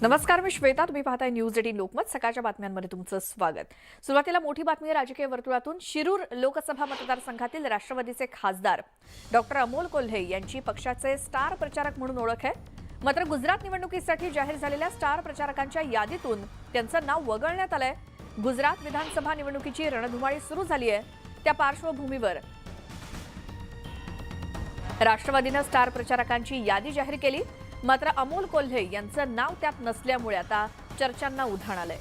नमस्कार, मी श्वेता. तुम्ही पाहताय न्यूज 18 लोकमत. सकाळच्या बातम्यांमध्ये तुमचं स्वागत. सुरुवातीला मोठी बातमी राजकीय वर्तुळातून. शिरूर लोकसभा मतदारसंघातील राष्ट्रवादीचे खासदार डॉक्टर अमोल कोल्हे यांची पक्षाचे स्टार प्रचारक म्हणून ओळख आहे. मात्र गुजरात निवडणुकीसाठी जाहीर झालेल्या स्टार प्रचारकांच्या यादीतून त्यांचं नाव वगळण्यात आलंय. गुजरात विधानसभा निवडणुकीची रणधुमाळी सुरू झाली आहे. त्या पार्श्वभूमीवर राष्ट्रवादीनं स्टार प्रचारकांची यादी जाहीर केली. मात्र अमोल कोल्हे यांचं नाव त्यात नसल्यामुळे आता चर्चांना उधाण आलंय.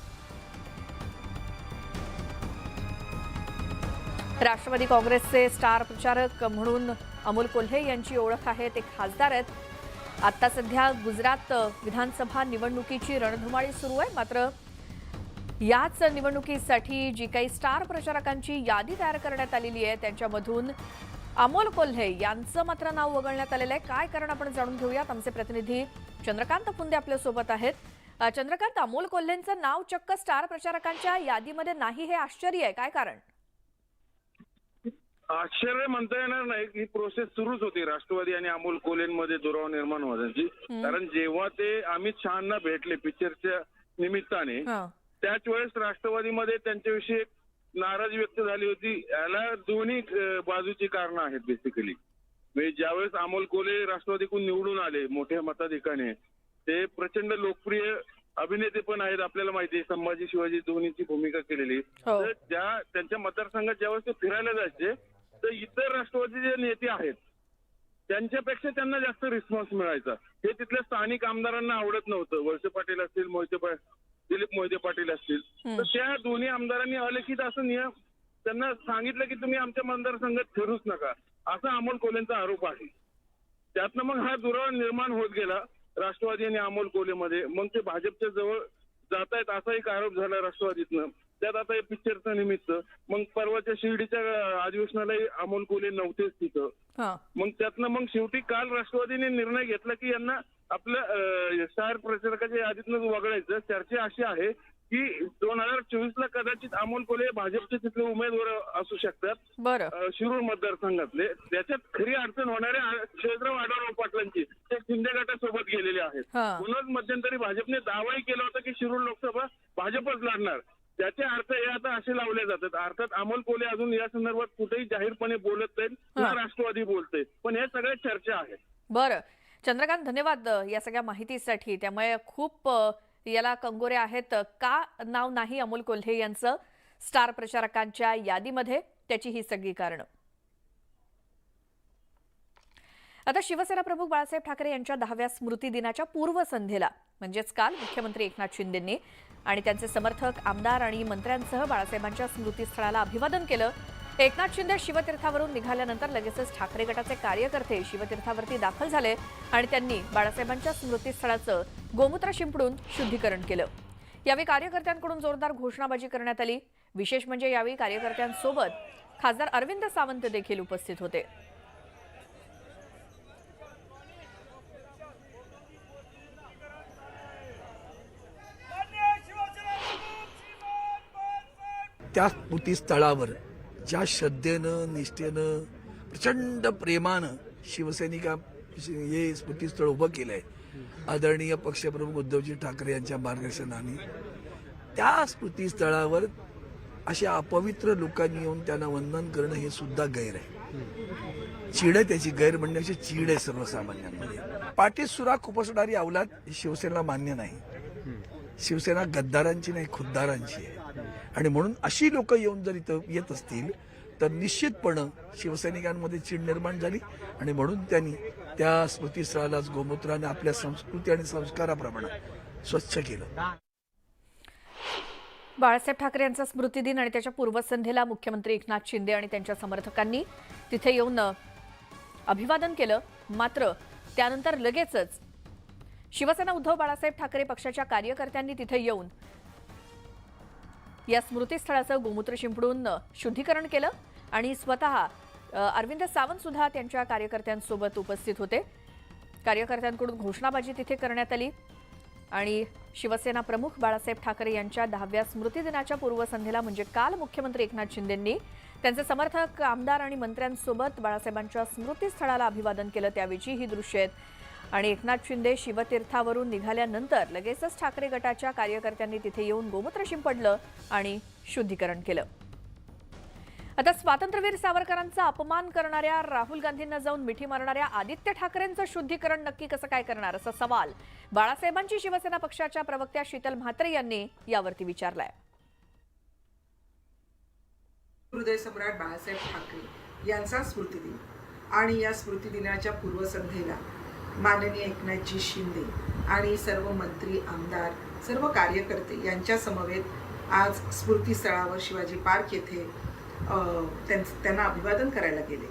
राष्ट्रवादी काँग्रेसचे स्टार प्रचारक म्हणून अमोल कोल्हे यांची ओळख आहे. ते खासदार आहेत. आता सध्या गुजरात विधानसभा निवडणुकीची रणधुमाळी सुरू आहे. मात्र याच निवडणुकीसाठी जी काही स्टार प्रचारकांची यादी तयार करण्यात आलेली आहे त्यांच्यामधून अमोल कोल्हे यांचं मात्र नाव वगळण्यात आलेलं आहे. काय कारण आपण जाणून घेऊयात. आमचे प्रतिनिधी चंद्रकांत पुंदे आपल्या सोबत आहेत. चंद्रकांत, अमोल कोल्हेंचं नाव चक्क स्टार प्रचारकांच्या यादीमध्ये नाही, हे आश्चर्य आहे. काय कारण? आश्चर्य म्हणता येणार नाही. ही प्रोसेस सुरूच होती राष्ट्रवादी आणि अमोल कोल्हेंमध्ये दुरावा निर्माण होण्याची. कारण जेव्हा ते अमित शहांना भेटले पिक्चरच्या निमित्ताने, त्याच वेळेस राष्ट्रवादीमध्ये त्यांच्याविषयी एक नाराजी व्यक्त झाली होती. याला दोन्ही बाजूची कारणं आहेत बेसिकली. म्हणजे ज्यावेळेस अमोल कोल्हे राष्ट्रवादीकडून निवडून आले मोठ्या मताधिकाने, ते प्रचंड लोकप्रिय अभिनेते पण आहेत. आपल्याला माहिती आहे संभाजी शिवाजी दोन्हीची भूमिका केलेली. तर त्यांच्या मतदारसंघात ज्यावेळेस ते फिरायला जायचे, तर इतर राष्ट्रवादीचे नेते आहेत त्यांच्यापेक्षा त्यांना जास्त रिस्पॉन्स मिळायचा. हे तिथल्या स्थानिक आमदारांना आवडत नव्हतं. वळसे पाटील असतील, दिलीप मोहिते पाटील असतील. तर त्या दोन्ही आमदारांनी अलिखित असं नियम त्यांना सांगितलं की तुम्ही आमच्या मतदारसंघात फिरूच नका, असा अमोल कोल्हेंचा आरोप आहे. त्यातनं मग हा दुरावा निर्माण होत गेला राष्ट्रवादी आणि अमोल कोल्हेमध्ये. मग ते भाजपच्या जवळ जातायत असा एक आरोप झाला राष्ट्रवादीतनं. त्यात आता हे पिक्चरचं निमित्त. मग परवाच्या शिर्डीच्या अधिवेशनालाही अमोल कोल्हे नव्हतेच तिथं. मग त्यातनं मग शेवटी काल राष्ट्रवादीने निर्णय घेतला की यांना आपल्या स्टार प्रचारकाच्या यादीतून वगळायचं. चर्चा अशी आहे की 2024ला कदाचित अमोल कोल्हे भाजपचे तिथले उमेदवार असू शकतात शिरूर मतदारसंघातले. त्याच्यात खरी अडचण होणाऱ्या शरदराव आढळराव पाटलांची ते शिंदे गटासोबत गेलेले आहेत. म्हणून मध्यंतरी भाजपने दावाही केला होता की शिरूर लोकसभा भाजपच लढणार. त्याचे अर्थ हे आता असे लावले जातात. अर्थात अमोल कोल्हे अजून या संदर्भात कुठेही जाहीरपणे बोलत नाहीत, ना राष्ट्रवादी बोलते. पण हे सगळे चर्चा आहेत. बरं चंद्रकांत, धन्यवाद या सगळ्या माहितीसाठी. त्यामुळे खूप याला कंगोरे आहेत. का नाव नाही अमोल कोल्हे यांचं स्टार प्रचारकांच्या यादीमध्ये, त्याची ही सगळी कारणं. आता शिवसेना प्रमुख बाळासाहेब ठाकरे यांच्या 10व्या स्मृती दिनाच्या पूर्वसंध्येला म्हणजेच काल मुख्यमंत्री एकनाथ शिंदेंनी आणि त्यांचे समर्थक आमदार आणि मंत्र्यांसह बाळासाहेबांच्या स्मृतीस्थळाला अभिवादन केलं. एकनाथ शिंदे शिवतीर्थावरून निघाल्यानंतर लगेचच ठाकरे गटाचे कार्यकर्ते शिवतीर्थावरती दाखल झाले आणि त्यांनी बाळासाहेबांच्या स्मृतीस्थळाचं गोमूत्र शिंपडून शुद्धीकरण केलं. यावेळी कार्यकर्त्यांकडून जोरदार घोषणाबाजी करण्यात आली. विशेष म्हणजे यावेळी कार्यकर्त्यांसोबत खासदार अरविंद सावंत देखील उपस्थित होते. त्या स्मृतीस्थळावर ज्या श्रद्धेनं निष्ठेनं प्रचंड प्रेमानं शिवसैनिका हे स्मृतीस्थळ उभं केलं आहे आदरणीय पक्षप्रमुख उद्धवजी ठाकरे यांच्या मार्गदर्शनाने, त्या स्मृतीस्थळावर अशा अपवित्र लोकांनी येऊन त्यांना वंदन करणं हे सुद्धा गैर आहे. चीड आहे त्याची, गैर म्हणण्याची चीड आहे सर्वसामान्यांमध्ये. पाठीत सुराख उपसणारी अवलाद ही शिवसेनेला मान्य नाही. शिवसेना गद्दारांची नाही, खुद्दारांची आहे. आणि म्हणून अशी लोक येऊन जर इथं येत असतील तर निश्चितपणे शिवसैनिकांमध्ये चीड निर्माण झाली आणि म्हणून त्यांनी त्या स्मृतीस्थळालाच गोमूत्राने आपल्या संस्कृती आणि संस्काराप्रमाणे स्वच्छ केलं. बाळासाहेब ठाकरे यांचा स्मृतिदिन आणि त्याच्या पूर्वसंध्येला मुख्यमंत्री एकनाथ शिंदे आणि त्यांच्या समर्थकांनी तिथे येऊन अभिवादन केलं. मात्र त्यानंतर लगेचच शिवसेना उद्धव बाळासाहेब ठाकरे पक्षाच्या कार्यकर्त्यांनी तिथे येऊन या स्मृतीस्थळाचं गोमूत्र शिंपडून शुद्धीकरण केलं आणि स्वतः अरविंद सावंत सुद्धा त्यांच्या कार्यकर्त्यांसोबत उपस्थित होते. कार्यकर्त्यांकडून घोषणाबाजी तिथे करण्यात आली आणि शिवसेना प्रमुख बाळासाहेब ठाकरे यांच्या 10व्या स्मृतिदिनाच्या पूर्वसंध्येला म्हणजे काल मुख्यमंत्री एकनाथ शिंदेंनी त्यांचे समर्थक आमदार आणि मंत्र्यांसोबत बाळासाहेबांच्या स्मृतीस्थळाला अभिवादन केलं. त्यावेळी ही दृश्ये आहेत. आणि एकनाथ शिंदे शिवतीर्थावरून निघाल्यानंतर लगेचच ठाकरे गटाच्या कार्यकर्त्यांनी तिथे येऊन गोमूत्र शिंपडलं आणि शुद्धीकरण केलं. आता स्वातंत्र्यवीर सावरकरांचा अपमान करणाऱ्या राहुल गांधींना जाऊन मिठी मारणाऱ्या आदित्य ठाकरेंचं शुद्धीकरण नक्की कसं काय करणार असा सवाल बाळासाहेबांची शिवसेना पक्षाच्या प्रवक्त्या शीतल म्हात्रे यांनी यावरती विचारलाय. हृदय सम्राट बाळासाहेब ठाकरे यांचा स्मृतिदिन आणि या स्मृतिदिनाच्या पूर्वसंध्येला माननीय एकनाथजी शिंदे आणि सर्व मंत्री, आमदार, सर्व कार्यकर्ते यांच्या समवेत आज स्मृतीस्थळावर शिवाजी पार्क येथे त्यांना अभिवादन करायला गेले.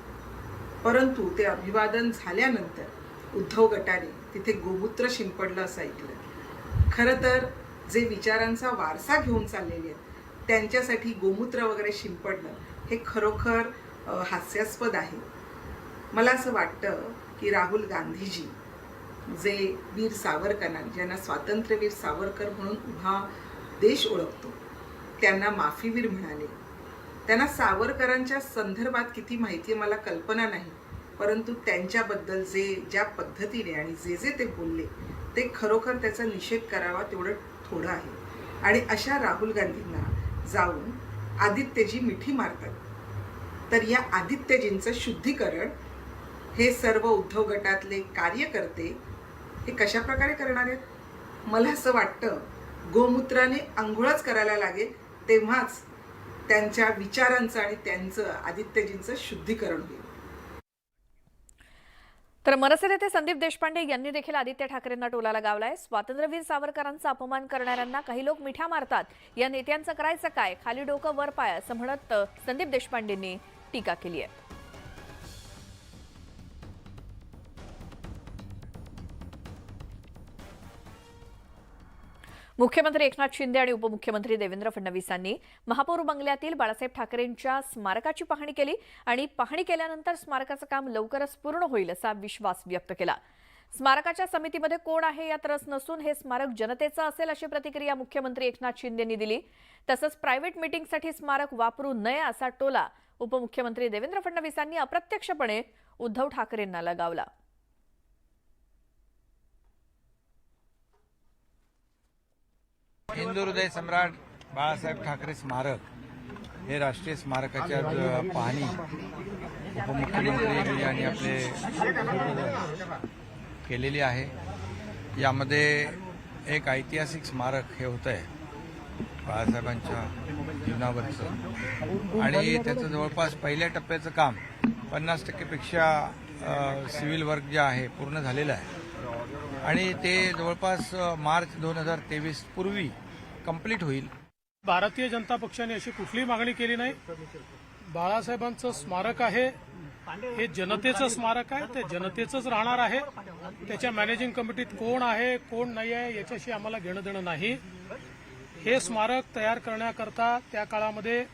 परंतु ते अभिवादन झाल्यानंतर उद्धव गटाने तिथे गोमूत्र शिंपडलं असं ऐकलं. खरं तर जे विचारांचा वारसा घेऊन चाललेले आहेत त्यांच्यासाठी गोमूत्र वगैरे शिंपडणं हे खरोखर हास्यास्पद आहे. मला असं वाटतं की राहुल गांधीजी जे वीर सावरकरांना, ज्यांना स्वातंत्र्यवीर सावरकर म्हणून उभा देश ओळखतो, त्यांना माफीवीर म्हणाले. त्यांना सावरकरांच्या संदर्भात किती माहिती आहे मला कल्पना नाही, परंतु त्यांच्याबद्दल ज्या पद्धतीने आणि जे ते बोलले ते खरोखर त्याचा निषेध करावा तेवढं थोडं आहे. आणि अशा राहुल गांधींना जाऊन आदित्यजी मिठी मारतात, तर या आदित्यजींचं शुद्धीकरण हे सर्व उद्धव गटातले कार्यकर्ते हे कशा प्रकारे करणार आहेत? मला असं वाटतं गोमूत्राने अंघोळच करायला लागेल, तेव्हाच त्यांच्या विचारांचं आणि त्यांचं आदित्यजींचं शुद्धीकरण होईल. तर मनसे नेते संदीप देशपांडे यांनी देखील आदित्य ठाकरेंना टोला लगावलाय. स्वातंत्र्यवीर सावरकरांचा अपमान करणाऱ्यांना काही लोक मिठ्या मारतात, या नेत्यांचं करायचं काय, खाली डोकं वर पाय असं म्हणत संदीप देशपांडेंनी टीका केली आहे. मुख्यमंत्री एकनाथ शिंदे आणि उपमुख्यमंत्री देवेंद्र फडणवीसांनी महापौर बंगल्यातील बाळासाहेब ठाकरेंच्या स्मारकाची पाहणी केली आणि पाहणी केल्यानंतर स्मारकाचं काम लवकरच पूर्ण होईल असा विश्वास व्यक्त केला. स्मारकाच्या समितीमध्ये कोण आहे यात रस नसून हे स्मारक जनतेचं असेल अशी प्रतिक्रिया मुख्यमंत्री एकनाथ शिंदेंनी दिली. तसंच प्रायव्हेट मीटिंगसाठी स्मारक वापरू नये असा टोला उपमुख्यमंत्री देवेंद्र फडणवीसांनी अप्रत्यक्षपणे उद्धव ठाकरेंना लगावला. हिंदू हृदय सम्राट बाळासाहेब ठाकरे स्मारक हे राष्ट्रीय स्मारकाच्या पाहणी उपमुख्यमंत्री आणि आपले केलेली आहे. यामध्ये एक ऐतिहासिक स्मारक हे होतं आहे बाळासाहेबांच्या जीवनावरचं, आणि त्याचं जवळपास पहिल्या टप्प्याचं काम 50% सिव्हिल वर्क जे आहे पूर्ण झालेलं आहे आणि ते जवळपास मार्च 2023 पूर्वी कंप्लीट होईल. भारतीय जनता पक्षाने अशी कुठलीही मागणी केली नाही. बाळासाहेबांचं स्मारक आहे हे जनतेचं स्मारक आहे, ते जनतेचंच राहणार आहे. त्याच्या मॅनेजिंग कमिटीत कोण आहे कोण नाही आहे याच्याशी आम्हाला घेणं देणं नाही. हे स्मारक तयार करण्याकरता त्या काळामध्ये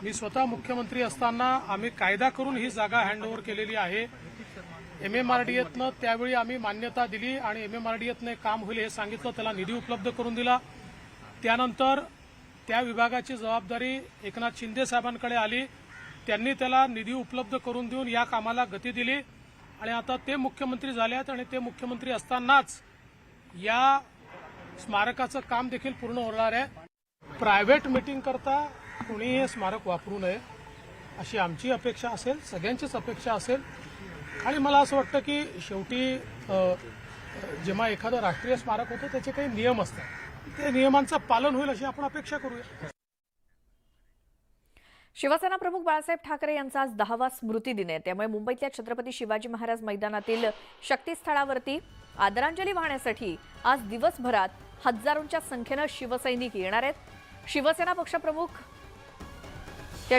मी स्वतः मुख्यमंत्री असताना आम्ही कायदा करून ही जागा हँडओव्हर केलेली आहे. MMRDAतनं त्यावेळी आम्ही मान्यता दिली आणि MMRDAतनं काम होईल हे सांगितलं, त्याला निधी उपलब्ध करून दिला. त्यानंतर त्या विभागाची जबाबदारी एकनाथ शिंदे साहेबांकडे आली, त्यांनी त्याला निधी उपलब्ध करून देऊन या कामाला गती दिली आणि आता ते मुख्यमंत्री झालेत आणि ते मुख्यमंत्री असतानाच या स्मारकाचं काम देखील पूर्ण होणार आहे. प्रायव्हेट मीटिंग करता कोणीही हे स्मारक वापरू नये अशी आमची अपेक्षा असेल, सगळ्यांचीच अपेक्षा असेल. आणि मला असं वाटतं की शेवटी जेव्हा एखादं राष्ट्रीय स्मारक होतं त्याचे काही नियम असतात, त्या नियमांचं पालन होईल अशी आपण अपेक्षा करूया. शिवसेना प्रमुख बाळासाहेब ठाकरे यांचा आज 10वा स्मृतिदिन आहे, त्यामुळे मुंबईतल्या छत्रपती शिवाजी महाराज मैदानातील शक्तीस्थळावरती आदरांजली वाहण्यासाठी आज दिवसभरात हजारोंच्या संख्येनं शिवसैनिक येणार आहेत. शिवसेना पक्षप्रमुख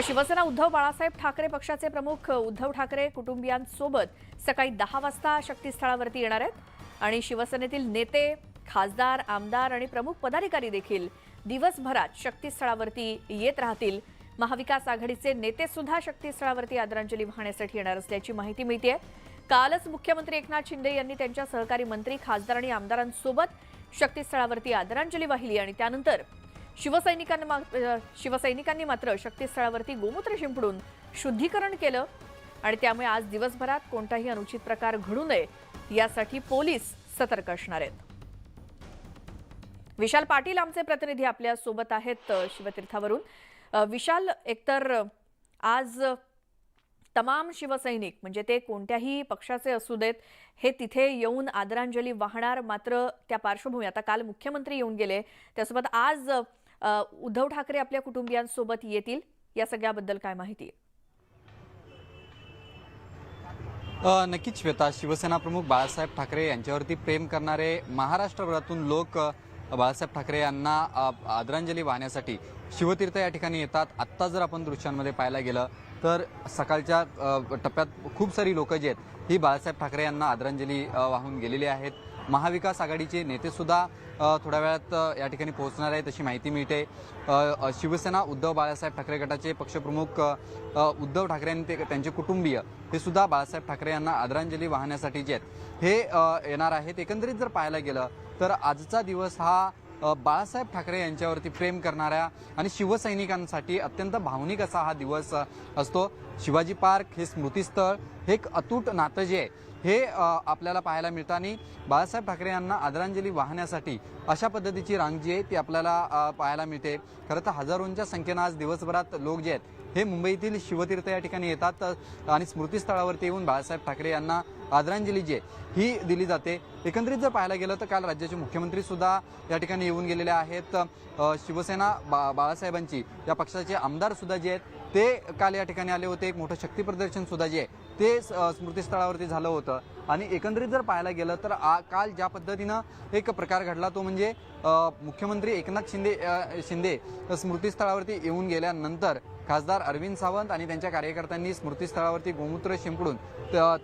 शिवसेना उद्धव बाळासाहेब ठाकरे पक्षाचे प्रमुख उद्धव ठाकरे कुटुंबियांसोबत सकाळी 10 वाजता शक्तीस्थळावरती येणार आहेत आणि शिवसेनेतील नेते, खासदार, आमदार आणि प्रमुख पदाधिकारी देखील दिवसभरात शक्तीस्थळावरती येत राहतील. महाविकास आघाडीचे नेते सुद्धा शक्तीस्थळावरती आदरांजली वाहण्यासाठी येणार असल्याची माहिती मिळते. कालच मुख्यमंत्री एकनाथ शिंदे यांनी त्यांच्या सहकारी मंत्री, खासदार आणि आमदारांसोबत शक्तीस्थळावरती आदरांजली वाहिली आणि त्यानंतर शिवसैनिकांनी मात्र शक्तीस्थळावरती गोमूत्र शिंपडून शुद्धीकरण केलं आणि त्यामुळे आज दिवसभरात कोणताही अनुचित प्रकार घडू नये यासाठी पोलीस सतर्क असणार आहेत. विशाल पाटील आमचे प्रतिनिधी आपल्या सोबत आहेत शिवतीर्थावरून. विशाल, एकतर आज तमाम शिवसैनिक म्हणजे ते कोणत्याही पक्षाचे असू देत हे तिथे येऊन आदरांजली वाहणार. मात्र त्या पार्श्वभूमी आता काल मुख्यमंत्री येऊन गेले, त्यासोबत आज उद्धव ठाकरे आपल्या कुटुंबियांसोबत येतील. या सगळ्याबद्दल काय माहिती आहे? नक्कीच श्वेता, शिवसेना प्रमुख बाळासाहेब ठाकरे यांच्यावरती प्रेम करणारे महाराष्ट्रभरातून लोक बाळासाहेब ठाकरे यांना आदरांजली वाहण्यासाठी शिवतीर्थ या ठिकाणी येतात. आत्ता जर आपण दृश्यांमध्ये पाहायला गेलं तर सकाळच्या टप्प्यात खूप सारी लोक जी आहेत ही बाळासाहेब ठाकरे यांना आदरांजली वाहून गेलेली आहेत. महाविकास आघाडीचे नेतेसुद्धा थोड्या वेळात या ठिकाणी पोहोचणार आहेत अशी माहिती मिळते. शिवसेना उद्धव बाळासाहेब ठाकरे गटाचे पक्षप्रमुख उद्धव ठाकरे आणि त्यांचे कुटुंबीय हे सुद्धा बाळासाहेब ठाकरे यांना आदरांजली वाहण्यासाठी जे आहेत हे येणार आहेत. एकंदरीत जर पाहायला गेलं तर आजचा दिवस हा बाळासाहेब ठाकरे यांच्यावरती प्रेम करणाऱ्या आणि शिवसैनिकांसाठी अत्यंत भावनिक असा हा दिवस असतो. शिवाजी पार्क हे स्मृतीस्थळ हे एक अतूट नातं जे आहे हे आपल्याला पाहायला मिळतं आणि बाळासाहेब ठाकरे यांना आदरांजली वाहण्यासाठी अशा पद्धतीची रांग जी आहे ती आपल्याला पाहायला मिळते. खरं तर हजारोंच्या संख्येनं आज दिवसभरात लोक जे आहेत हे मुंबईतील शिवतीर्थ या ठिकाणी येतात आणि स्मृतीस्थळावरती येऊन बाळासाहेब ठाकरे यांना आदरांजली जी आहे ही दिली जाते. एकंदरीत जर पाहायला गेलं तर काल राज्याचे मुख्यमंत्री सुद्धा या ठिकाणी येऊन गेलेले आहेत. शिवसेना बाळासाहेबांची या पक्षाचे आमदार सुद्धा जे आहेत ते काल या ठिकाणी आले होते. एक मोठं शक्ती प्रदर्शन सुद्धा जे आहे ते स्मृतीस्थळावरती झालं होतं आणि एकंदरीत जर पाहायला गेलं तर काल ज्या पद्धतीनं एक प्रकार घडला तो म्हणजे मुख्यमंत्री एकनाथ शिंदे स्मृतीस्थळावरती येऊन गेल्यानंतर खासदार अरविंद सावंत आणि त्यांच्या कार्यकर्त्यांनी स्मृतीस्थळावरती गोमूत्र शिंपडून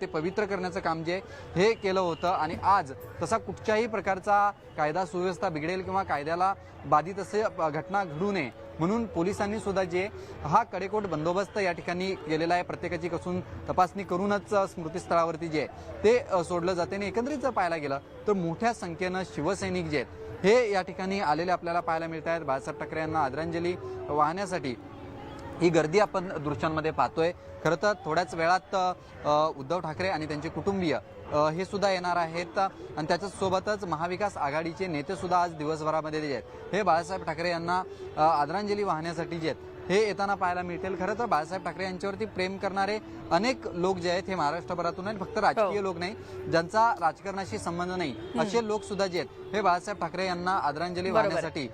ते पवित्र करण्याचं काम जे हे केलं होतं आणि आज तसा कुठच्याही प्रकारचा कायदा सुव्यवस्था बिघडेल किंवा कायद्याला बाधित असे घटना घडू नये म्हणून पोलिसांनी सुद्धा जे हा कडेकोट बंदोबस्त या ठिकाणी केलेला आहे. प्रत्येकाची कसून तपासणी करूनच स्मृतीस्थळावरती जे ते सोडलं जाते. आणि एकंदरीत जर पाहायला गेलं तर मोठ्या संख्येनं शिवसैनिक जे आहेत हे या ठिकाणी आलेले आपल्याला पाहायला मिळत आहेत. बाळासाहेब ठाकरे यांना आदरांजली वाहण्यासाठी ही गर्दी आपण दृश्यांमध्ये पाहतोय. खरं तर थोड्याच वेळात उद्धव ठाकरे आणि त्यांचे कुटुंबीय हे सुद्धा येणार आहेत आणि त्याच्यासोबतच महाविकास आघाडीचे नेते सुद्धा आज दिवसभरामध्ये जे आहेत हे बाळासाहेब ठाकरे यांना आदरांजली वाहण्यासाठी जे आहेत हे येताना पाहायला मिळतील. खरं तर बाळासाहेब ठाकरे यांच्यावरती प्रेम करणारे अनेक लोक जे आहेत हे महाराष्ट्रभरातून आहेत. फक्त राजकीय लोक नाही, ज्यांचा राजकारणाशी संबंध नाही असे लोक सुद्धा जे आहेत हे बाळासाहेब ठाकरे यांना आदरांजली वाहण्यासाठी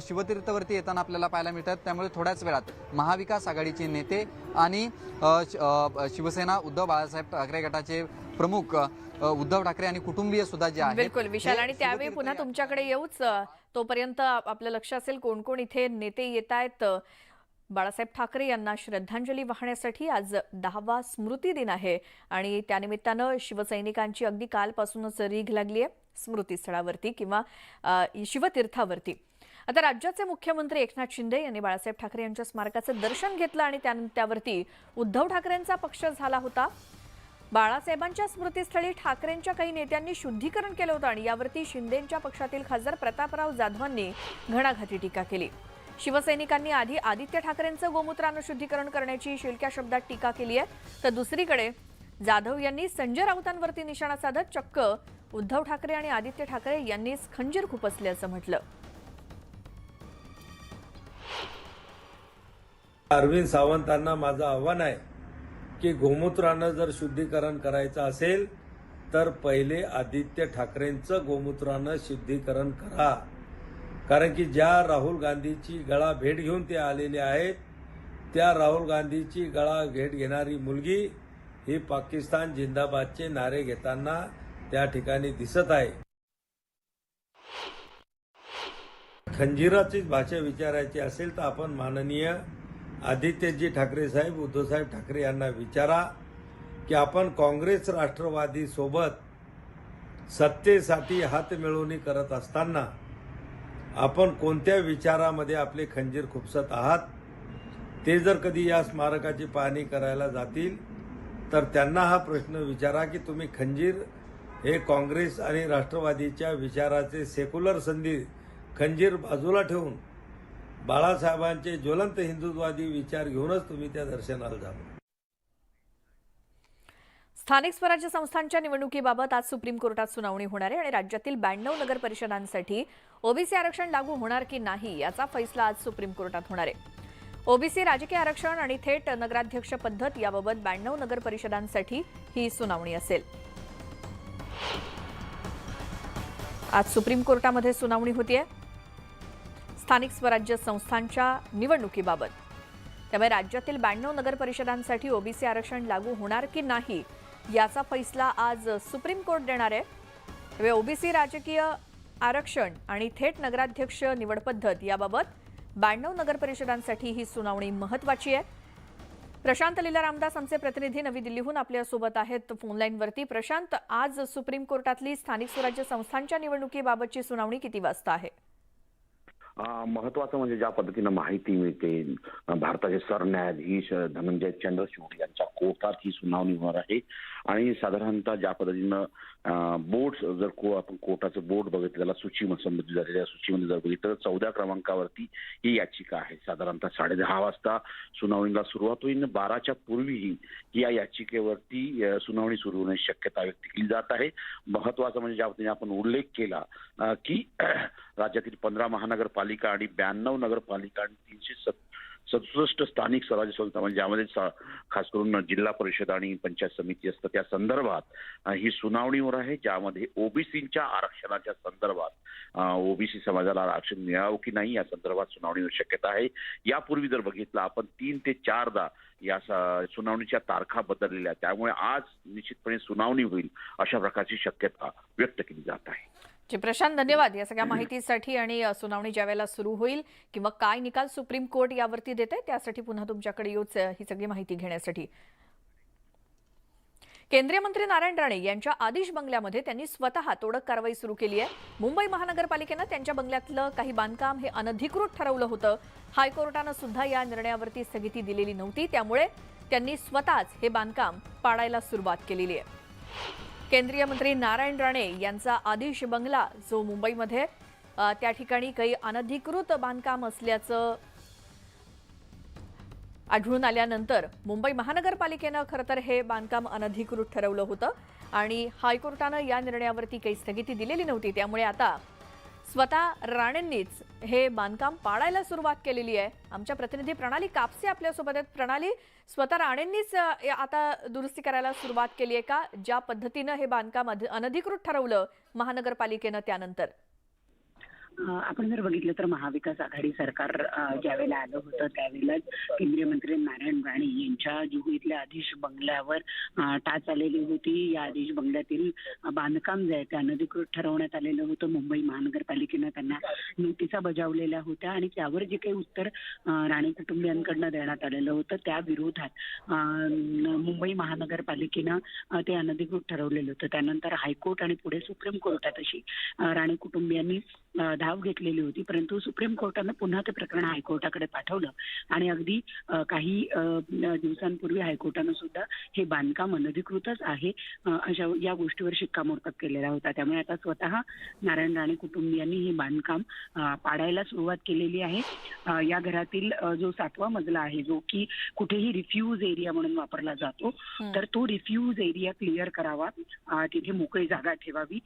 शिवतीर्थवरती येताना आपल्याला पाहायला मिळतात. त्यामुळे थोड्याच वेळात महाविकास आघाडीचे नेते आणि शिवसेना उद्धव बाळासाहेब ठाकरे गटाचे प्रमुख उद्धव ठाकरे आणि कुटुंबीय सुद्धा जे आहेत. बिलकुल विशाल, आणि त्यावेळी पुन्हा तुमच्याकडे येऊच. तोपर्यंत आपलं लक्ष असेल कोण कोण इथे नेते येत आहेत. बाळासाहेब ठाकरे यांना श्रद्धांजली वाहण्यासाठी आज 10वा स्मृती दिन आहे आणि त्यानिमित्तानं शिवसैनिकांची अगदी कालपासूनच रीघ लागली आहे स्मृतीस्थळावरती किंवा शिवतीर्थावरती. आता राज्याचे मुख्यमंत्री एकनाथ शिंदे यांनी बाळासाहेब ठाकरे यांच्या स्मारकाचं दर्शन घेतलं आणि त्यावरती उद्धव ठाकरेंचा पक्ष झाला होता. बाळासाहेबांच्या स्मृतीस्थळी ठाकरेंच्या काही नेत्यांनी शुद्धीकरण केलं होतं आणि यावरती शिंदेंच्या पक्षातील खासदार प्रतापराव जाधवांनी घणाघाती टीका केली. शिवसैनिकांनी आधी आदित्य ठाकरेंचं गोमूत्रानं शुद्धीकरण करण्याची शिलक्या शब्दात टीका केली आहे, तर दुसरीकडे जाधव यांनी संजय राऊतांवरती निशाणा साधत चक्क उद्धव ठाकरे आणि आदित्य ठाकरे यांनीच खंजीर खुपसल्याचं म्हटलं. अरविंद सावंतांना माझं आव्हान आहे की गोमूत्रानं जर शुद्धीकरण करायचं असेल तर पहिले आदित्य ठाकरेंचं गोमूत्रानं शुद्धीकरण करा. कारण की ज्या राहुल गांधीची गळा भेट घेऊन ते आलेले आहेत त्या राहुल गांधीची गळा भेट घेणारी मुलगी ही पाकिस्तान जिंदाबादचे नारे घेताना त्या ठिकाणी दिसत आहे. खंजीराचीच भाषा विचारायची असेल तर आपण माननीय आदित्यजी ठाकरे साहेब उद्धवसाहेब ठाकरे यांना विचारा की आपण काँग्रेस राष्ट्रवादी सोबत सत्तेसाठी हातमिळवणी करत असताना आपण कोणत्या विचारामध्ये आपले खंजीर खुपसत आहात. ते जर कधी या स्मारकाची पाहणी करायला जातील तर त्यांना हा प्रश्न विचारा की तुम्ही खंजीर हे काँग्रेस आणि राष्ट्रवादीच्या विचाराचे सेक्युलर संधी खंजीर बाजूला ठेवून बाळासाहेबांचे ज्वलंत हिंदुत्ववादी विचार घेऊनच तुम्ही त्या दर्शनाला जा. स्थानिक स्वराज्य संस्थांच्या निवडणुकीबाबत आज सुप्रीम कोर्टात सुनावणी होणार आहे आणि राज्यातील 92 नगर परिषदांसाठी ओबीसी आरक्षण लागू होणार की नाही याचा फैसला आज सुप्रीम कोर्टात होणार आहे. ओबीसी राजकीय आरक्षण आणि थेट नगराध्यक्ष पद्धत याबाबत 92 नगर परिषदांसाठी ही सुनावणी असेल. आज सुप्रीम कोर्टामध्ये सुनावणी होतीये स्थानिक स्वराज्य संस्थांच्या निवडणुकीबाबत. त्यामुळे राज्यातील 92 नगर परिषदांसाठी ओबीसी आरक्षण लागू होणार की नाही याचा फैसला आज सुप्रीम कोर्ट देणार आहे. त्यामुळे ओबीसी राजकीय आरक्षण आणि थेट नगराध्यक्ष निवड पद्धत याबाबत 92 नगर परिषदांसाठी ही सुनावणी महत्त्वाची आहे. प्रशांत लीला रामदास आमचे प्रतिनिधी नवी दिल्लीहून आपल्यासोबत आहेत फोनलाईनवरती. प्रशांत, आज सुप्रीम कोर्टातली स्थानिक स्वराज्य संस्थांच्या निवडणुकीबाबतची सुनावणी किती वाजता आहे? महत्वाचं म्हणजे ज्या पद्धतीनं माहिती मिळते, भारताचे सरन्यायाधीश धनंजय चंद्रचूड यांच्या कोर्टात ही सुनावणी होणार आहे. आणि साधारणतः ज्या पद्धतीनं बोर्ड जर आपण कोर्टाचं बोर्ड बघितलं, त्याला सूचीमध्ये झालेल्या सूचीमध्ये जर बघितलं तर 14 क्रमांकावरती ही याचिका आहे. साधारणतः 10:30 वाजता सुनावणीला सुरुवात होईल. 12च्या पूर्वीही या याचिकेवरती सुनावणी सुरू होण्याची शक्यता व्यक्त केली जात आहे. महत्वाचं म्हणजे ज्या पद्धतीने आपण उल्लेख केला की राज्यातील 15 महानगरपालिका आणि 92 नगरपालिका आणि 367 स्थानिक स्वराज्य संस्था म्हणजे ज्यामध्ये खास करून जिल्हा परिषद आणि पंचायत समिती असतं त्या संदर्भात ही सुनावणी होणार आहे. ज्यामध्ये ओबीसीच्या आरक्षणाच्या संदर्भात ओबीसी समाजाला आरक्षण मिळावं की नाही या संदर्भात सुनावणी होण्याची शक्यता आहे. यापूर्वी जर बघितलं आपण 3 ते 4दा या सुनावणीच्या तारखा बदललेल्या, त्यामुळे आज निश्चितपणे सुनावणी होईल अशा प्रकारची शक्यता व्यक्त केली जात आहे. प्रशांत, धन्यवाद या सगळ्या माहितीसाठी. आणि सुनावणी ज्यावेळेला सुरू होईल किंवा काय निकाल सुप्रीम कोर्ट यावरती देते त्यासाठी पुन्हा तुमच्याकडे येऊच ही सगळी माहिती घेण्यासाठी. केंद्रीय मंत्री नारायण राणे यांच्या आदिश बंगल्यामध्ये त्यांनी स्वतः तोडक कारवाई सुरू केली आहे. मुंबई महानगरपालिकेनं त्यांच्या बंगल्यातलं काही बांधकाम हे अनधिकृत ठरवलं होतं. हायकोर्टानं सुद्धा या निर्णयावरती स्थगिती दिलेली नव्हती. त्यामुळे त्यांनी स्वतःच हे बांधकाम पाडायला सुरुवात केलेली आहे. केंद्रीय मंत्री नारायण राणे यांचा आदिश बंगला जो मुंबईमध्ये त्या ठिकाणी काही अनधिकृत बांधकाम असल्याचं आढळून आल्यानंतर मुंबई महानगरपालिकेनं खरं तर हे बांधकाम अनधिकृत ठरवलं होतं आणि हायकोर्टानं या निर्णयावरती काही स्थगिती दिलेली नव्हती. त्यामुळे आता स्वतः राणेंनीच हे बांधकाम पाडायला सुरुवात केलेली आहे. आमच्या प्रतिनिधी प्रणाली कापसे आपल्यासोबत आहेत. प्रणाली, स्वतः राणेंनीच आता दुरुस्ती करायला सुरुवात केली आहे का? ज्या पद्धतीनं हे बांधकाम अनधिकृत ठरवलं महानगरपालिकेनं त्यानंतर आपण जर बघितलं तर महाविकास आघाडी सरकार ज्यावेळेला आलं होतं त्यावेळेलाच केंद्रीय मंत्री नारायण राणे यांच्या जुहूतल्या आदिश बंगल्यावर टाच आलेली होती. या आदिश बंगल्यातील बांधकाम जे आहे ते अनधिकृत ठरवण्यात आलेलं होतं. मुंबई महानगरपालिकेनं त्यांना नोटिसा बजावलेल्या होत्या आणि त्यावर जे काही उत्तर राणे कुटुंबियांकडनं देण्यात आलेलं होतं त्या विरोधात मुंबई महानगरपालिकेनं ते अनधिकृत ठरवलेलं होतं. त्यानंतर हायकोर्ट आणि पुढे सुप्रीम कोर्टात अशी राणे कुटुंबियांनी धाव घेतलेली होती. परंतु सुप्रीम कोर्टानं पुन्हा ते प्रकरण हायकोर्टाकडे पाठवलं आणि अगदी काही दिवसांपूर्वी हायकोर्टानं सुद्धा हे बांधकाम अनधिकृतच आहे अशा या गोष्टीवर शिक्कामोर्तब केलेला होता. त्यामुळे आता स्वतः नारायण राणे कुटुंबियांनी हे बांधकाम पाडायला सुरुवात केलेली आहे. या घरातील जो 7वा मजला आहे जो की कुठेही रिफ्यूज एरिया म्हणून वापरला जातो, तर तो रिफ्यूज एरिया क्लिअर करावा, तिथे मोकळी जागा ठेवावी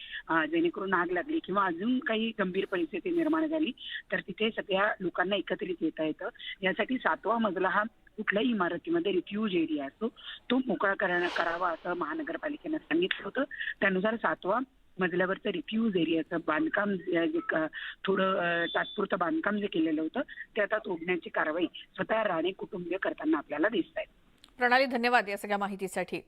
जेणेकरून आग लागली किंवा अजून काही गंभीर परिस्थिती निर्माण झाली तर तिथे सगळ्या लोकांना एकत्रित येता येतं. यासाठी 7वा मजला हा कुठल्याही इमारतीमध्ये रिफ्यूज एरिया असतो तो मोकळा करावा असं महानगरपालिकेनं सांगितलं होतं. त्यानुसार 7वा मजल्यावरचं रिफ्यूज एरियाचं बांधकाम थोडं तात्पुरतं बांधकाम जे केलेलं होतं ते आता तोडण्याची कारवाई स्वतः राणे कुटुंबीय करताना आपल्याला दिसत आहे. प्रणाली, धन्यवाद या सगळ्या माहितीसाठी.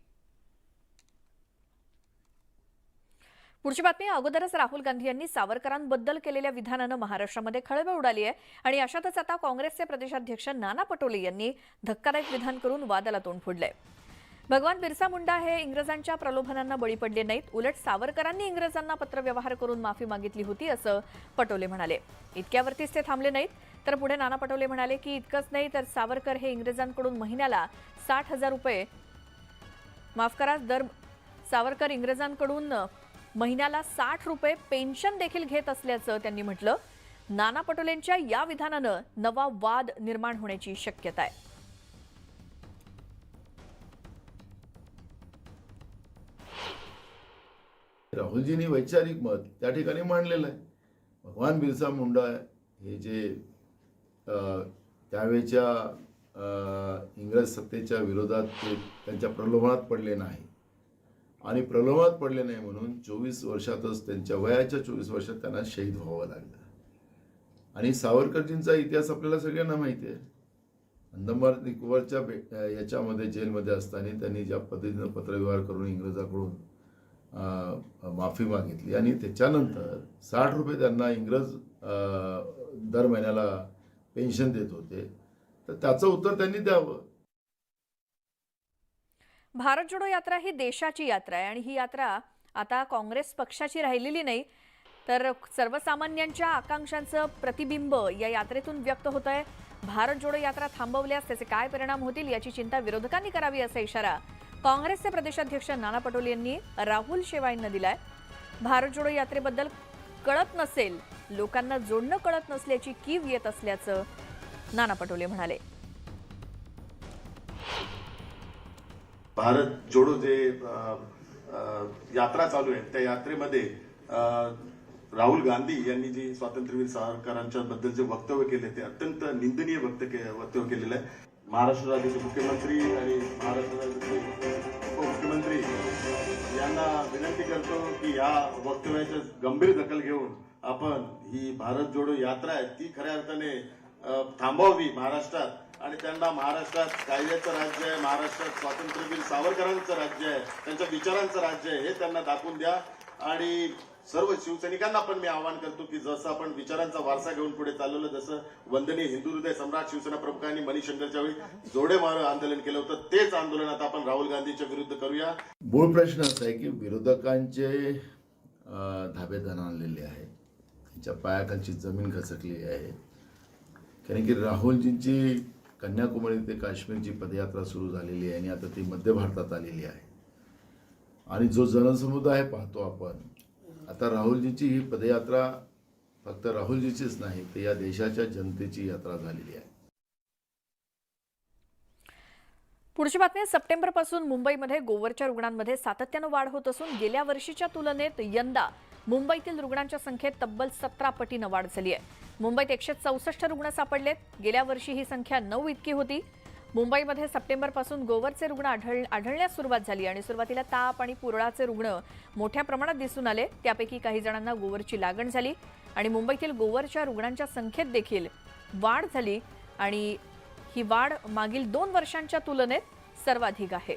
पुढची बातमी. अगोदरच राहुल गांधी यांनी सावरकरांबद्दल केलेल्या विधानानं महाराष्ट्रामध्ये खळबळ उडाली आहे आणि अशातच आता काँग्रेसचे प्रदेशाध्यक्ष नाना पटोले यांनी धक्कादायक विधान करून वादाला तोंड फोडलंय. भगवान बिरसा मुंडा हे इंग्रजांच्या प्रलोभनांना बळी पडले नाहीत, उलट सावरकरांनी इंग्रजांना पत्रव्यवहार करून माफी मागितली होती असं पटोले म्हणाले. इतक्यावरतीच ते थांबले नाहीत तर पुढे नाना पटोले म्हणाले की इतकंच नाही तर सावरकर हे इंग्रजांकडून महिन्याला 60,000 रुपये माफ करा सावरकर इंग्रजांकडून महिन्याला 60 रुपये पेन्शन देखील घेत असल्याचं त्यांनी म्हटलं. नाना पटोलेंच्या या विधानानं नवा वाद निर्माण होण्याची शक्यता आहे. राहुलजींनी वैचारिक मत त्या ठिकाणी मांडलेलं आहे. भगवान बिरसा मुंडा हे जे त्यावेळच्या इंग्रज सत्तेच्या विरोधात ते त्यांच्या प्रलोभनात पडले नाही आणि प्रलोभनात पडले नाही म्हणून 24 वर्षातच त्यांच्या वयाच्या 24 वर्षात त्यांना शहीद व्हावं लागलं. आणि सावरकरजींचा इतिहास आपल्याला सगळ्यांना माहिती आहे. अंदमान निकोबारच्या याच्यामध्ये जेलमध्ये असताना त्यांनी ज्या पद्धतीनं पत्रव्यवहार करून इंग्रजाकडून माफी मागितली आणि त्याच्यानंतर 60 रुपये त्यांना इंग्रज दर महिन्याला पेन्शन देत होते, तर त्याचं उत्तर त्यांनी द्यावं. भारत जोडो यात्रा ही देशाची यात्रा आहे आणि ही यात्रा आता काँग्रेस पक्षाची राहिलेली नाही, तर सर्वसामान्यांच्या आकांक्षांचं प्रतिबिंब या यात्रेतून व्यक्त होत आहे. भारत जोडो यात्रा थांबवल्यास त्याचे काय परिणाम होतील याची चिंता विरोधकांनी करावी असा इशारा काँग्रेसचे प्रदेशाध्यक्ष नाना पटोले यांनी राहुल शेवाळींना दिलाय. भारत जोडो यात्रेबद्दल कळत नसेल, लोकांना जोडणं कळत नसल्याची कीव येत असल्याचं नाना पटोले म्हणाले. भारत जोडो जे यात्रा चालू आहे त्या यात्रेमध्ये राहुल गांधी यांनी जी स्वातंत्र्यवीर सावरकरांच्या बद्दल जे वक्तव्य केले ते अत्यंत निंदनीय वक्तव्य केलेलं आहे. महाराष्ट्र राज्याचे मुख्यमंत्री आणि महाराष्ट्र राज्याचे उपमुख्यमंत्री यांना विनंती करतो की या वक्तव्याची गंभीर दखल घेऊन आपण ही भारत जोडो यात्रा आहे ती खऱ्या अर्थाने थांबवावी महाराष्ट्रात आणि त्यांना महाराष्ट्रात कायद्याचं राज्य आहे, महाराष्ट्रात स्वातंत्र्यवीर सावरकरांचं राज्य आहे, त्यांच्या विचारांचं राज्य आहे हे त्यांना दाखवून द्या. आणि सर्व शिवसैनिकांना पण मी आवाहन करतो की जसं आपण विचारांचा वारसा घेऊन पुढे चालवलं, जसं वंदनीय हिंदू हृदय सम्राट शिवसेना प्रमुखांनी मणिशंकरच्या वेळी जोडे मारो आंदोलन केलं होतं, तेच आंदोलन आता आपण राहुल गांधींच्या विरुद्ध करूया. मूळ प्रश्न असा आहे की विरोधकांचे धाबे दणाणलेले आहेत, त्यांच्या पायाखालची जमीन खचकली आहे. कारण की राहुलजींची कन्याकुमारी ते काश्मीरची पदयात्रा सुरू झालेली आहे आणि आता ती मध्य भारतात आलेली आहे आणि जो जनसमुदाय पाहतो आपण आता, राहुलजींची ही पदयात्रा फक्त राहुलजीचीच नाही, तर या देशाच्या जनतेची यात्रा झालेली आहे. पुढची बातमी. सप्टेंबरपासून मुंबईमध्ये गोवरच्या रुग्णांमध्ये सातत्यानं वाढ होत असून गेल्या वर्षीच्या तुलनेत यंदा मुंबईतील रुग्णांच्या संख्येत तब्बल 17 पटीनं वाढ झाली आहे. मुंबईत 164 रुग्ण सापडलेत. गेल्या वर्षी ही संख्या 9 इतकी होती. मुंबईमध्ये सप्टेंबरपासून गोवरचे रुग्ण आढळण्यास सुरुवात झाली आणि सुरुवातीला ताप आणि पुरळाचे रुग्ण मोठ्या प्रमाणात दिसून आले. त्यापैकी काही जणांना गोवरची लागण झाली आणि मुंबईतील गोवरच्या रुग्णांच्या संख्येत देखील वाढ झाली आणि ही वाढ मागील 2 वर्षांच्या तुलनेत सर्वाधिक आहे.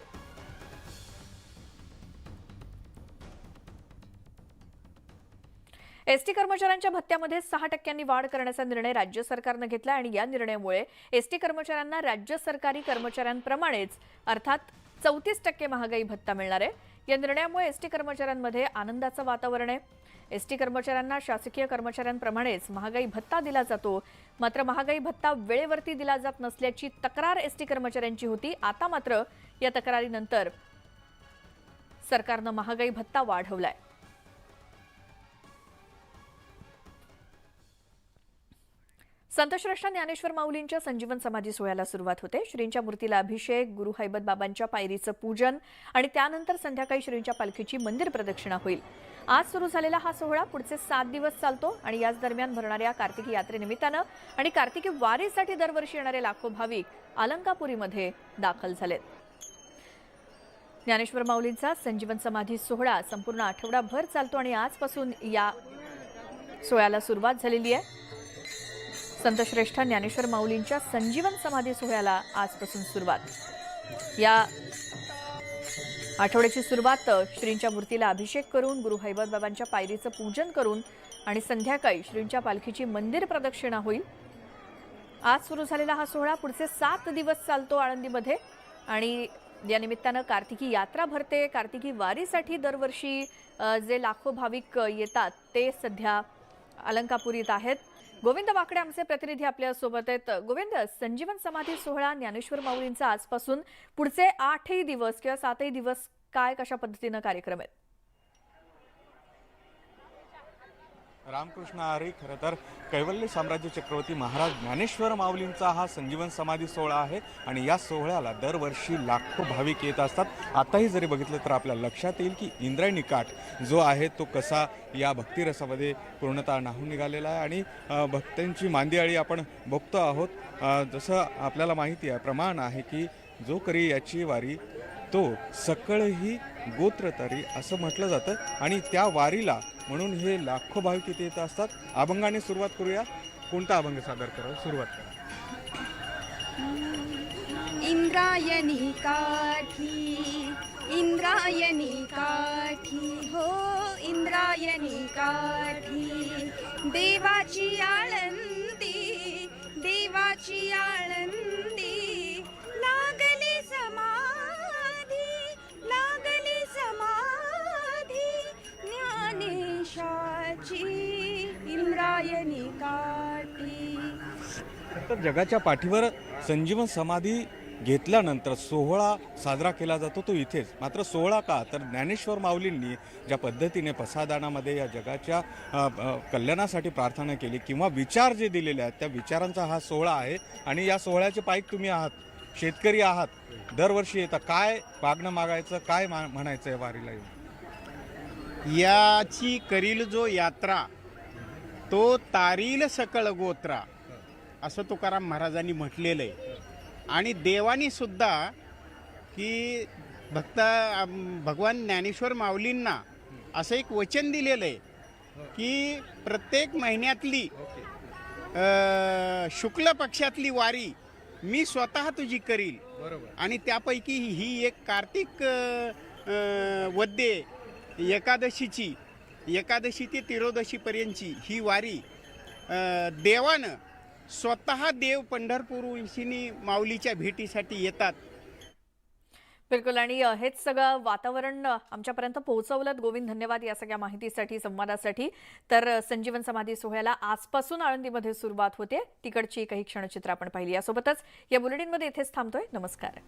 एसटी कर्मचाऱ्यांच्या भत्त्यामध्ये 6% वाढ करण्याचा निर्णय राज्य सरकारनं घेतला आणि या निर्णयामुळे एसटी कर्मचाऱ्यांना राज्य सरकारी कर्मचाऱ्यांप्रमाणेच अर्थात 34% महागाई भत्ता मिळणार आहे. या निर्णयामुळे एसटी कर्मचाऱ्यांमध्ये आनंदाचं वातावरण आहे. एसटी कर्मचाऱ्यांना शासकीय कर्मचाऱ्यांप्रमाणेच महागाई भत्ता दिला जातो. मात्र महागाई भत्ता वेळेवरती दिला जात नसल्याची तक्रार एसटी कर्मचाऱ्यांची होती. आता मात्र या तक्रारीनंतर सरकारनं महागाई भत्ता वाढवलाय. संतश्रेष्ठ ज्ञानेश्वर माऊलींच्या संजीवन समाधी सोहळ्याला सुरुवात होते. श्रींच्या मूर्तीला अभिषेक, गुरु हैबत बाबांच्या पायरीचं पूजन आणि त्यानंतर संध्याकाळी श्रींच्या पालखीची मंदिर प्रदक्षिणा होईल. आज सुरू झालेला हा सोहळा पुढचे 7 दिवस चालतो आणि याच दरम्यान भरणाऱ्या कार्तिकी यात्रेनिमित्तानं आणि कार्तिकी वारीसाठी दरवर्षी येणारे लाखो भाविक अलंकापुरीमध्ये दाखल झालेत. ज्ञानेश्वर माऊलींचा संजीवन समाधी सोहळा संपूर्ण आठवडाभर चालतो आणि आजपासून या सोहळ्याला सुरुवात झालेली आहे. संतश्रेष्ठ ज्ञानेश्वर माऊलींच्या संजीवन समाधी सोहळ्याला आजपासून सुरुवात. या आठवड्याची सुरुवात श्रींच्या मूर्तीला अभिषेक करून, गुरु हैबत बाबांच्या पायरीचं पूजन करून आणि संध्याकाळी श्रींच्या पालखीची मंदिर प्रदक्षिणा होईल. आज सुरू झालेला हा सोहळा पुढचे 7 दिवस चालतो आळंदीमध्ये आणि या निमित्तानं कार्तिकी यात्रा भरते. कार्तिकी वारीसाठी दरवर्षी जे लाखो भाविक येतात ते सध्या अलंकापुरीत आहेत. गोविंद वाकडे आमचे प्रतिनिधी आपल्या सोबत आहेत. गोविंद, संजीवन समाधी सोहळा ज्ञानेश्वर माऊलींचा आजपासून पुढचे 8 दिवस किंवा 7 दिवस काय कशा पद्धतीनं कार्यक्रम आहेत? रामकृष्ण आरे. खरं तर कैवल्य साम्राज्य चक्रवर्ती महाराज ज्ञानेश्वर माऊलींचा हा संजीवन समाधी सोहळा आहे आणि या सोहळ्याला दरवर्षी लाखो भाविक येत असतात. आताही जरी बघितलं तर आपल्या लक्षात येईल की इंद्रायणी काठ जो आहे तो कसा या भक्तिरसामध्ये पूर्णतः न्हाऊन निघालेला आहे आणि भक्तांची मांदियाळी आपण बघतो आहोत. जसं आपल्याला माहिती आहे, प्रमाण आहे की जो करी याची वारी तो सकळही गोत्र तरी असं म्हटलं जातं आणि त्या वारीला म्हणून हे लाखो भाविक इथे येत असतात. अभंगाने सुरुवात करूया. कोणता अभंग सादर करा? सुरुवात करा. इंद्रायणी काठी, इंद्रायणी काठी, हो इंद्रायणी काठी, देवाची आळंदी, देवाची आळंदी, लागली समाधी, लागली समाधी, ज्ञानेशाची इंद्रायणी काठी. तर जगाच्या पाठीवर संजीवन समाधी घेतल्यानंतर सोहळा साजरा केला जातो तो इथेच. मात्र सोहळा का? तर ज्ञानेश्वर माऊलींनी ज्या पद्धतीने पसायदानामध्ये या जगाच्या कल्याणासाठी प्रार्थना केली किंवा विचार जे दिलेले आहेत त्या विचारांचा हा सोहळा आहे आणि या सोहळ्याचे पाईक तुम्ही आहात, शेतकरी आहात, दरवर्षी येता. काय मागणं मागायचं, काय म्हणायचं आहे वारीला येऊन? याची करील जो यात्रा तो तारील सकळ गोत्रा, असं तुकाराम महाराजांनी म्हटलेलं आहे. आणि देवानी सुद्धा की भगवान ज्ञानेश्वर माऊलींना असं एक वचन दिलेलं आहे की प्रत्येक महिन्यातली शुक्ल पक्षातली वारी मी स्वतः तुझी करील. आणि त्यापैकी ही एक कार्तिक वद्ये एकादशीची, एकादशी ते तिरोदशीपर्यंतची ही वारी देवानं स्वतः देव पंढरपूरशिनी माऊलीच्या भेटीसाठी येतात. बिलकुल. आणि हेच सगळं वातावरण आमच्यापर्यंत पोहोचवलं. गोविंद, धन्यवाद या सगळ्या माहितीसाठी, संवादासाठी. तर संजीवन समाधी सोहळ्याला आजपासून आळंदीमध्ये सुरुवात होते. तिकडची काही क्षणचित्र आपण पाहिली. यासोबतच या बुलेटिनमध्ये इथेच थांबतोय. नमस्कार.